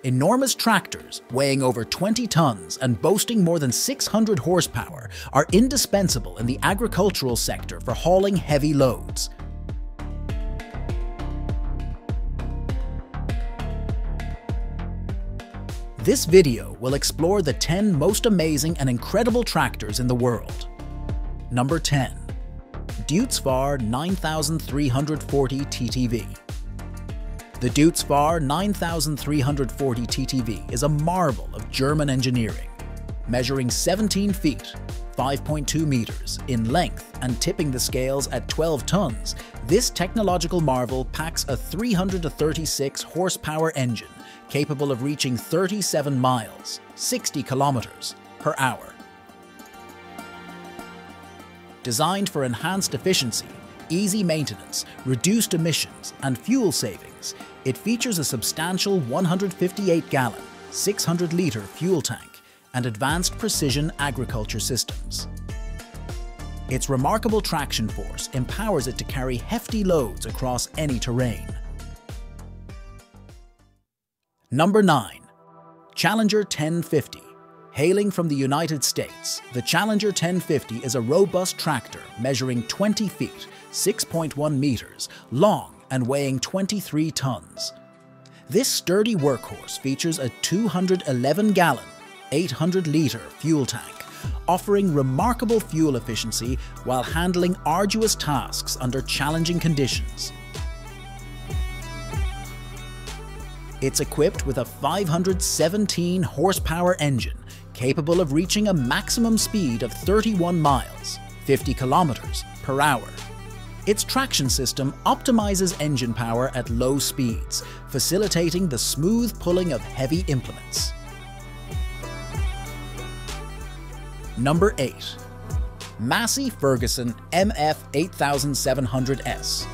Enormous tractors, weighing over 20 tons and boasting more than 600 horsepower, are indispensable in the agricultural sector for hauling heavy loads. This video will explore the 10 most amazing and incredible tractors in the world. Number 10. DEUTZ FAHR 9340 TTV. The DEUTZ FAHR 9340 TTV is a marvel of German engineering. Measuring 17 feet, 5.2 meters in length and tipping the scales at 12 tons, this technological marvel packs a 336 horsepower engine capable of reaching 37 miles, 60 kilometers per hour. Designed for enhanced efficiency, easy maintenance, reduced emissions, and fuel savings, it features a substantial 158-gallon, 600-litre fuel tank and advanced precision agriculture systems. Its remarkable traction force empowers it to carry hefty loads across any terrain. Number 9. Challenger 1050. Hailing from the United States, the Challenger 1050 is a robust tractor measuring 20 feet, 6.1 meters, long and weighing 23 tons. This sturdy workhorse features a 211-gallon, 800-litre fuel tank, offering remarkable fuel efficiency while handling arduous tasks under challenging conditions. It's equipped with a 517 horsepower engine capable of reaching a maximum speed of 31 miles, 50 kilometers per hour. Its traction system optimizes engine power at low speeds, facilitating the smooth pulling of heavy implements. Number 8. Massey Ferguson MF 8700S.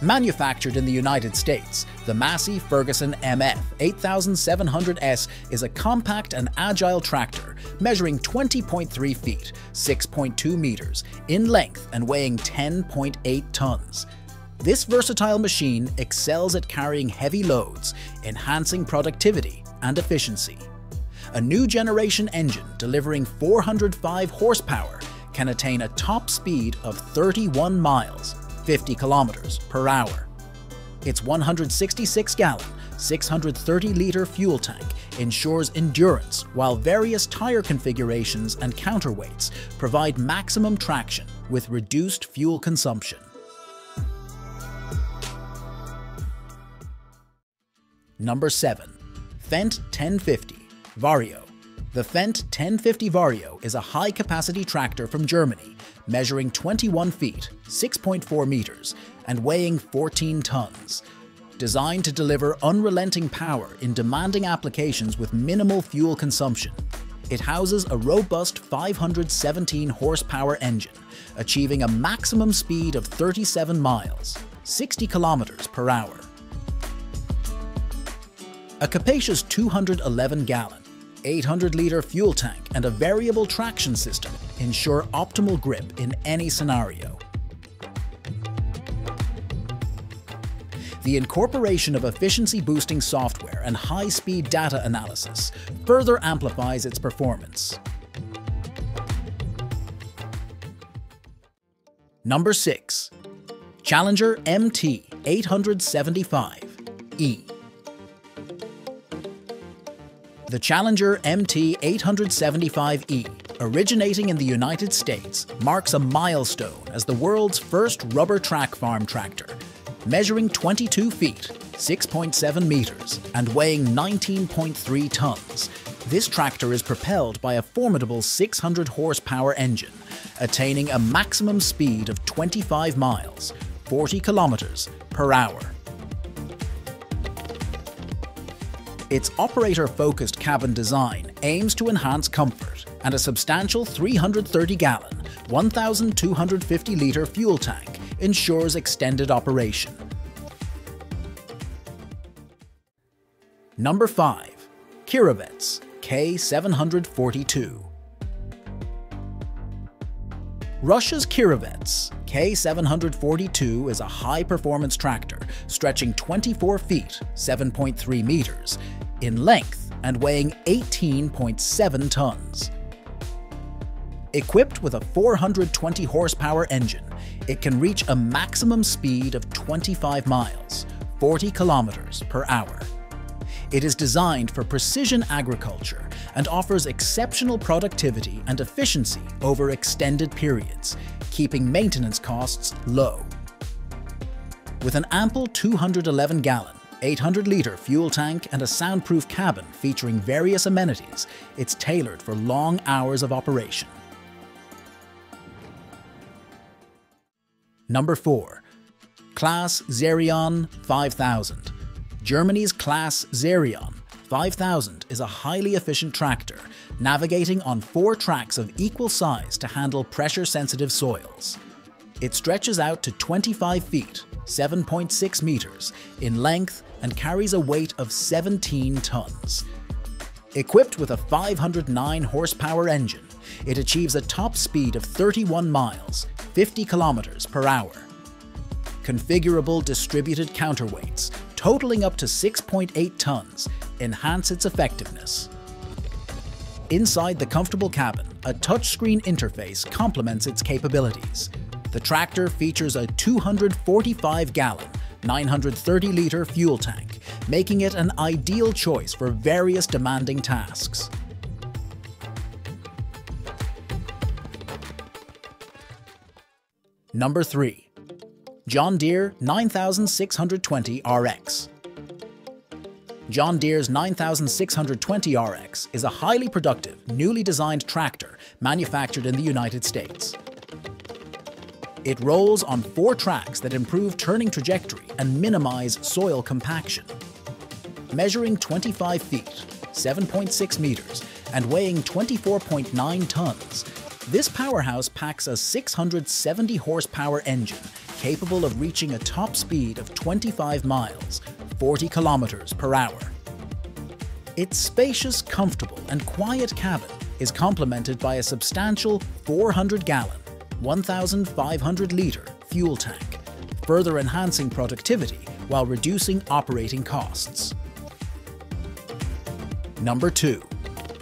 Manufactured in the United States, the Massey Ferguson MF 8700S is a compact and agile tractor measuring 20.3 feet, 6.2 meters in length and weighing 10.8 tons. This versatile machine excels at carrying heavy loads, enhancing productivity and efficiency. A new generation engine delivering 405 horsepower can attain a top speed of 31 miles, 50 kilometers per hour. Its 166-gallon, 630-litre fuel tank ensures endurance, while various tire configurations and counterweights provide maximum traction with reduced fuel consumption. Number 7. Fendt 1050 Vario. The Fendt 1050 Vario is a high-capacity tractor from Germany, measuring 21 feet, 6.4 meters, and weighing 14 tons. Designed to deliver unrelenting power in demanding applications with minimal fuel consumption, it houses a robust 517 horsepower engine, achieving a maximum speed of 37 miles, 60 kilometers per hour. A capacious 211-gallon, 800-litre fuel tank and a variable traction system ensure optimal grip in any scenario. The incorporation of efficiency-boosting software and high-speed data analysis further amplifies its performance. Number 6. Challenger MT 875E. The Challenger MT 875E, originating in the United States, marks a milestone as the world's first rubber track farm tractor. Measuring 22 feet, 6.7 meters, and weighing 19.3 tons, this tractor is propelled by a formidable 600 horsepower engine, attaining a maximum speed of 25 miles, 40 kilometers per hour. Its operator-focused cabin design aims to enhance comfort, and a substantial 330-gallon, 1,250-litre fuel tank ensures extended operation. Number 5. Kirovets K-742. Russia's Kirovets K-742 is a high-performance tractor stretching 24 feet (7.3 meters) in length and weighing 18.7 tons. Equipped with a 420 horsepower engine, it can reach a maximum speed of 25 miles, 40 kilometers per hour. It is designed for precision agriculture and offers exceptional productivity and efficiency over extended periods, keeping maintenance costs low. With an ample 211-gallon, 800-litre fuel tank and a soundproof cabin featuring various amenities, it's tailored for long hours of operation. Number 4. CLAAS XERION 5000. Germany's CLAAS XERION 5000 is a highly efficient tractor, navigating on 4 tracks of equal size to handle pressure-sensitive soils. It stretches out to 25 feet, 7.6 meters, in length and carries a weight of 17 tons. Equipped with a 509 horsepower engine, it achieves a top speed of 31 miles, 50 kilometers per hour. Configurable distributed counterweights, totaling up to 6.8 tons, enhance its effectiveness. Inside the comfortable cabin, a touchscreen interface complements its capabilities. The tractor features a 245-gallon, 930-litre fuel tank, making it an ideal choice for various demanding tasks. Number 3. John Deere 9620 RX. John Deere's 9620 RX is a highly productive, newly designed tractor manufactured in the United States. It rolls on 4 tracks that improve turning trajectory and minimize soil compaction. Measuring 25 feet, 7.6 meters, and weighing 24.9 tons, this powerhouse packs a 670 horsepower engine capable of reaching a top speed of 25 miles, 40 kilometers per hour. Its spacious, comfortable, and quiet cabin is complemented by a substantial 400-gallon, 1,500-litre fuel tank, further enhancing productivity while reducing operating costs. Number 2.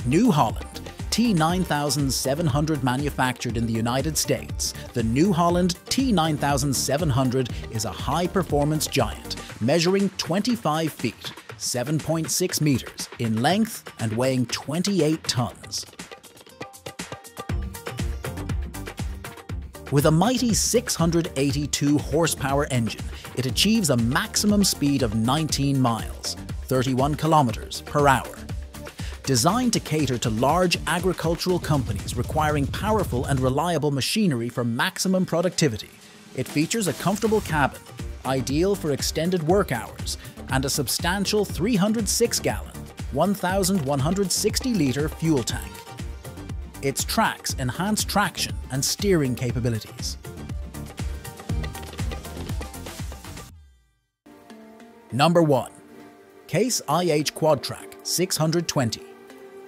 New Holland T9700. Manufactured in the United States, the New Holland T9700 is a high-performance giant, measuring 25 feet, 7.6 meters in length and weighing 28 tons. With a mighty 682 horsepower engine, it achieves a maximum speed of 19 miles, 31 kilometers per hour. Designed to cater to large agricultural companies requiring powerful and reliable machinery for maximum productivity, it features a comfortable cabin, ideal for extended work hours, and a substantial 306-gallon, 1,160-litre fuel tank. Its tracks enhance traction and steering capabilities. Number 1. CLAAS IH Quadtrac 620.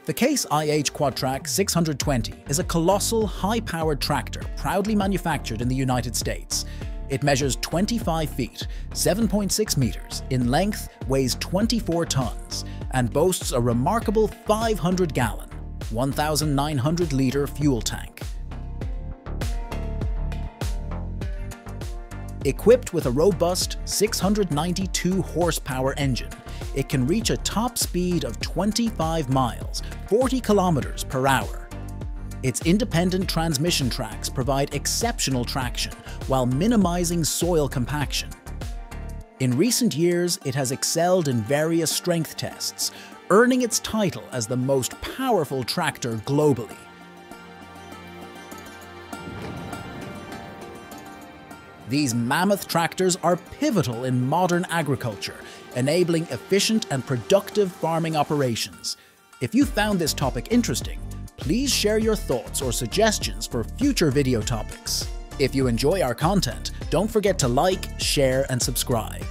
The CLAAS IH Quadtrac 620 is a colossal, high-powered tractor proudly manufactured in the United States. It measures 25 feet, 7.6 meters in length, weighs 24 tons, and boasts a remarkable 500-gallon, 1,900-litre fuel tank. Equipped with a robust 692 horsepower engine, it can reach a top speed of 25 miles, 40 kilometers per hour. Its independent transmission tracks provide exceptional traction while minimizing soil compaction. In recent years, it has excelled in various strength tests, earning its title as the most powerful tractor globally. These mammoth tractors are pivotal in modern agriculture, enabling efficient and productive farming operations. If you found this topic interesting, please share your thoughts or suggestions for future video topics. If you enjoy our content, don't forget to like, share, and subscribe.